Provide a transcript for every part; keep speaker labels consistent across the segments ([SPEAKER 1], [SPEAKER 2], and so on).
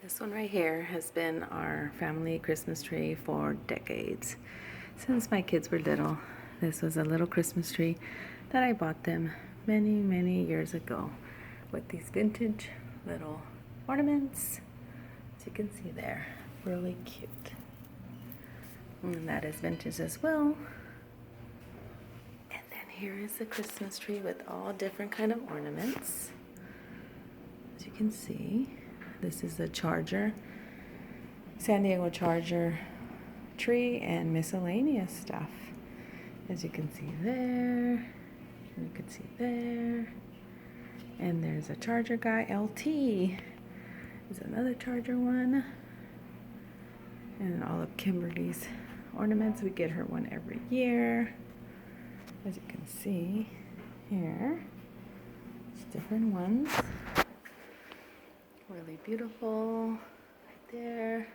[SPEAKER 1] This one right here has been our family Christmas tree for decades. Since my kids were little, this was a little Christmas tree that I bought them many years ago with these vintage little ornaments. As you can see there, really cute. And that is vintage as well. And then here is the Christmas tree with all different kind of ornaments. As you can see, this is the Charger, San Diego Charger tree and miscellaneous stuff. As you can see there, and you can see there. And there's a Charger guy, LT. There's another Charger one. And all of Kimberly's ornaments. We get her one every year. As you can see here, it's different ones. Really beautiful right there.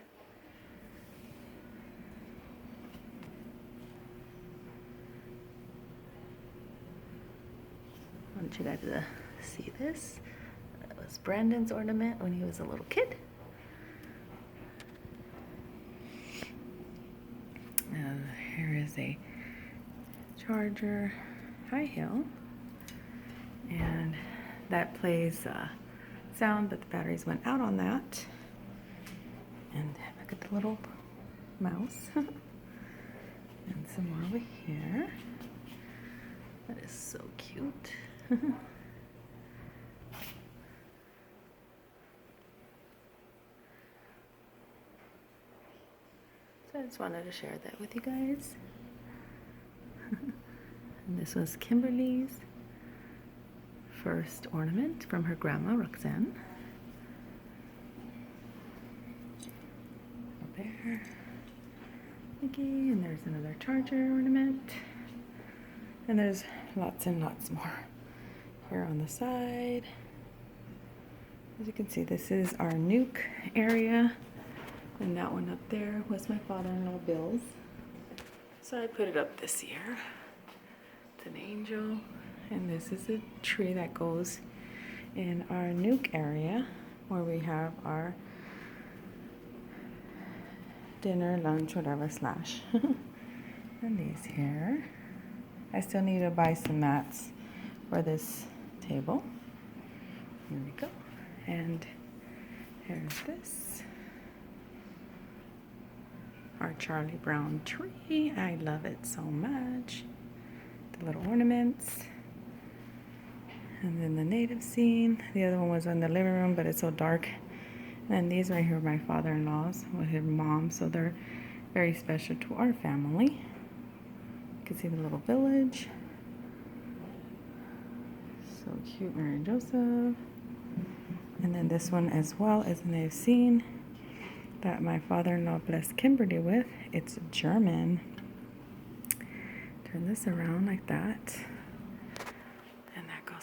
[SPEAKER 1] I want you guys to see this. That was Brandon's ornament when he was a little kid. And here is a Charger high heel, and that plays sound, but the batteries went out on that. And look at the little mouse. And some more over here. That is so cute. So I just wanted to share that with you guys. And this was Kimberly's first ornament from her grandma, Roxanne. There. Okay, and there's another Charger ornament. And there's lots and lots more here on the side. As you can see, this is our nuke area. And that one up there was my father-in-law Bill's. So I put it up this year. It's an angel. And this is a tree that goes in our nuke area where we have our dinner, lunch, whatever, slash. And these here. I still need to buy some mats for this table. Here we go. And here's this. Our Charlie Brown tree. I love it so much. The little ornaments. And then the native scene. The other one was in the living room, but it's so dark. And these right here are my father-in-law's with his mom, so they're very special to our family. You can see the little village. So cute, Mary and Joseph. And then this one as well is a native scene that my father-in-law blessed Kimberly with. It's German. Turn this around like that.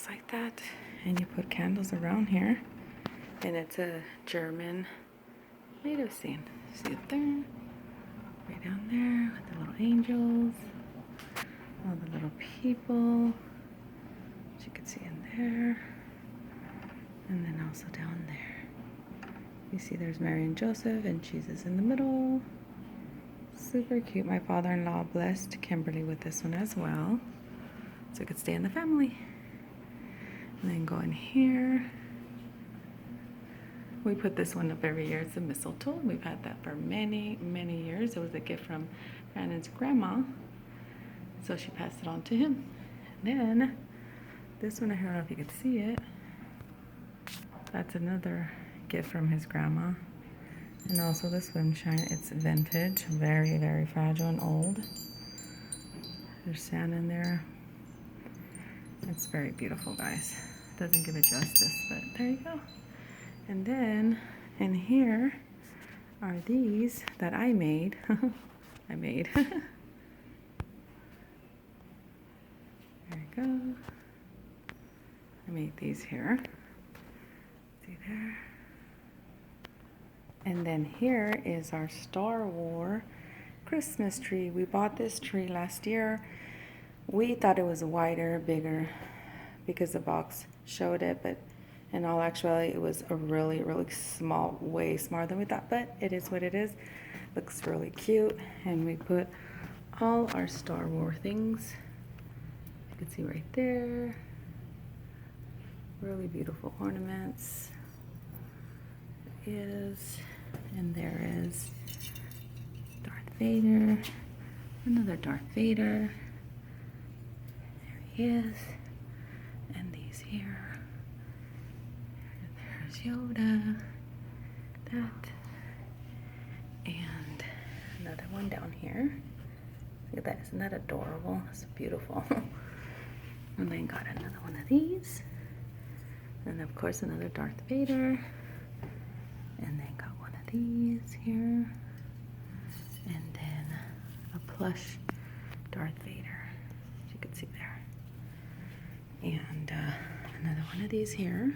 [SPEAKER 1] Like that, and you put candles around here, and it's a German native scene. See it there, right down there with the little angels, all the little people, as you can see in there, and then also down there. You see there's Mary and Joseph, and Jesus in the middle. Super cute. My father-in-law blessed Kimberly with this one as well, so it could stay in the family. And then go in here. We put this one up every year. It's a mistletoe. We've had that for many years. It was a gift from Brandon's grandma, so she passed it on to him. And then this one, I don't know if you can see it. That's another gift from his grandma. And also the swim shine. It's vintage, very fragile and old. There's sand in there. It's very beautiful, guys. Doesn't give it justice, but there you go. And then in here are these that I made. I made. There you go. I made these here. See there? And then here is our Star Wars Christmas tree. We bought this tree last year. We thought it was wider, bigger, because the box showed it, but In all actuality, it was a really, really small, way smaller than we thought, but it is what it is. Looks really cute. And we put all our Star Wars things. You can see right there. Really beautiful ornaments. There is, and there is Darth Vader. Another Darth Vader. There he is. And these here. There's Yoda. That. And another one down here. Look at that. Isn't that adorable? It's beautiful. And then got another one of these. And of course another Darth Vader. And then got one of these here. And then a plush Darth Vader, as you can see there. And another one of these here.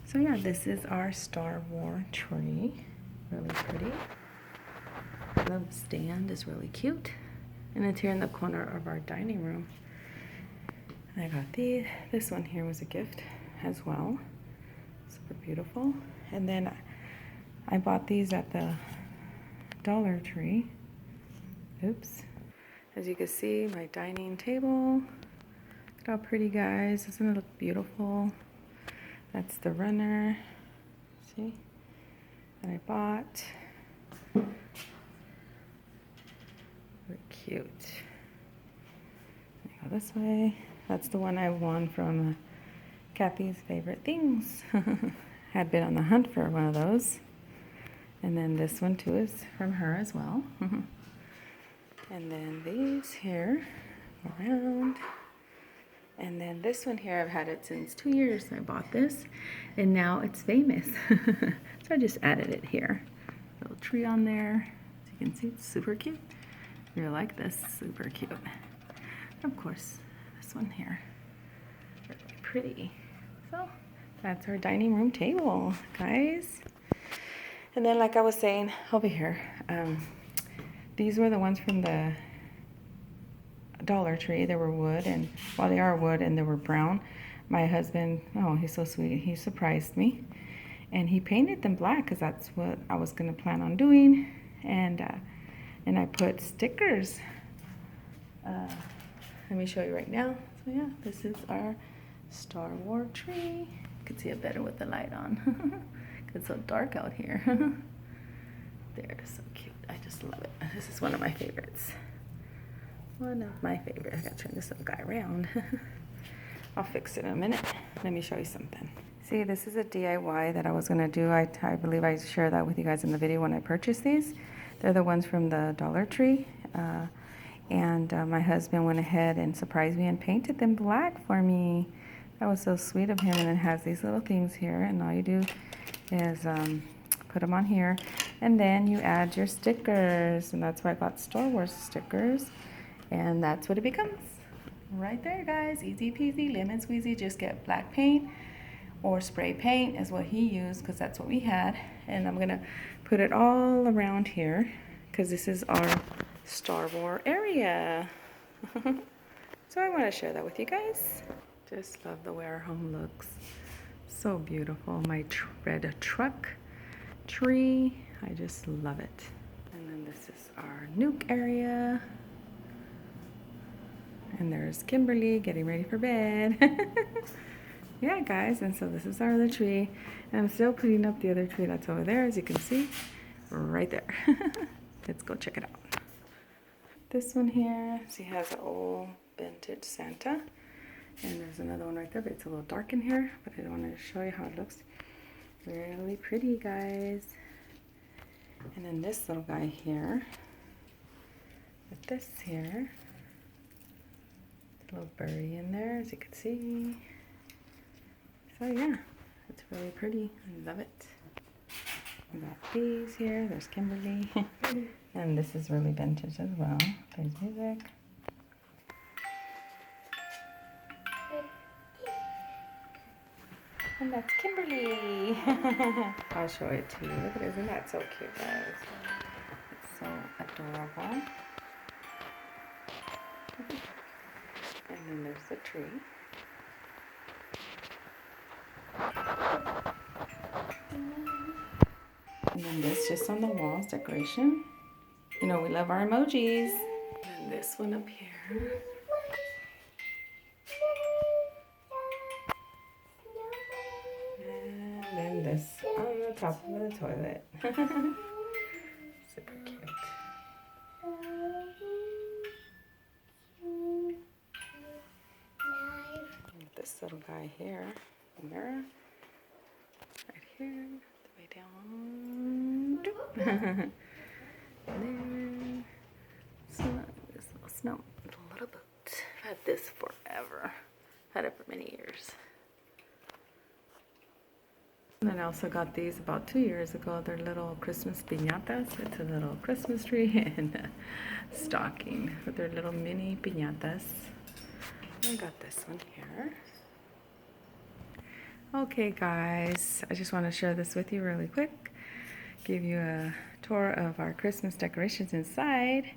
[SPEAKER 1] So yeah, this is our Star Wars tree. Really pretty. The stand is really cute. And it's here in the corner of our dining room. And I got these. This one here was a gift as well. Super beautiful. And then I bought these at the Dollar Tree. Oops. As you can see, my dining table. Look how pretty, guys. Doesn't it look beautiful? That's the runner. See? That I bought. Really cute. Let me go this way. That's the one I won from Kathy's Favorite Things. Had been on the hunt for one of those. And then this one too is from her as well. And then these here around. And then this one here, I've had it since 2 years. I bought this and now it's famous. So I just added it here. Little tree on there. As you can see, it's super cute. You're like this, super cute. Of course, this one here, really pretty. So that's our dining room table, guys. And then, like I was saying over here, these were the ones from the Dollar Tree. They were wood, and well, they are wood, and they were brown. My husband, oh, he's so sweet. He surprised me, and he painted them black because that's what I was gonna plan on doing. And I put stickers. Let me show you right now. So yeah, this is our Star Wars tree. You can see it better with the light on. It's so dark out here. They're so cute. I just love it. This is one of my favorites. One of my favorites. I gotta turn this little guy around. I'll fix it in a minute. Let me show you something. See, this is a DIY that I was gonna do. I believe I shared that with you guys in the video when I purchased these. They're the ones from the Dollar Tree. My husband went ahead and surprised me and painted them black for me. That was so sweet of him. And it has these little things here, and all you do is put them on here, and then you add your stickers, and that's why I got Star Wars stickers, and that's what it becomes right there, guys. Easy peasy, lemon squeezy. Just get black paint or spray paint is what he used, because that's what we had. And I'm gonna put it all around here because this is our Star Wars area. So I want to share that with you guys. Just love the way our home looks. So beautiful. My red truck tree. I just love it. And then this is our nuke area. And there's Kimberly getting ready for bed. Yeah, guys. And so this is our other tree. And I'm still putting up the other tree that's over there, as you can see, right there. Let's go check it out. This one here, see, has an old vintage Santa. And there's another one right there, but it's a little dark in here. But I wanted to show you how it looks. Really pretty, guys. And then this little guy here, with this here, a little birdie in there, as you can see. So yeah, it's really pretty. I love it. We got these here. There's Kimberly. And this is really vintage as well. Plays music. And that's Kimberly. I'll show it to you. Look at it. Isn't that so cute, guys? It's so adorable. And then there's the tree. And then this just on the walls, decoration. You know, we love our emojis. And this one up here. And then this on the top of the toilet. Super cute. This little guy here, Madera, right here, the way down. And then this little snow, little boat. I've had this forever. Had it for many years. And then I also got these about 2 years ago. They're little Christmas piñatas. It's a little Christmas tree and a stocking with their little mini piñatas. I got this one here. Okay guys, I just want to share this with you really quick. Give you a tour of our Christmas decorations inside.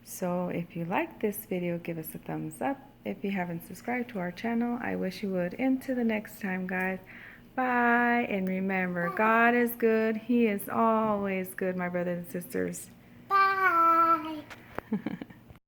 [SPEAKER 1] So if you like this video, give us a thumbs up. If you haven't subscribed to our channel, I wish you would. Until the next time guys, bye. And remember, God is good. He is always good, my brothers and sisters.
[SPEAKER 2] Bye.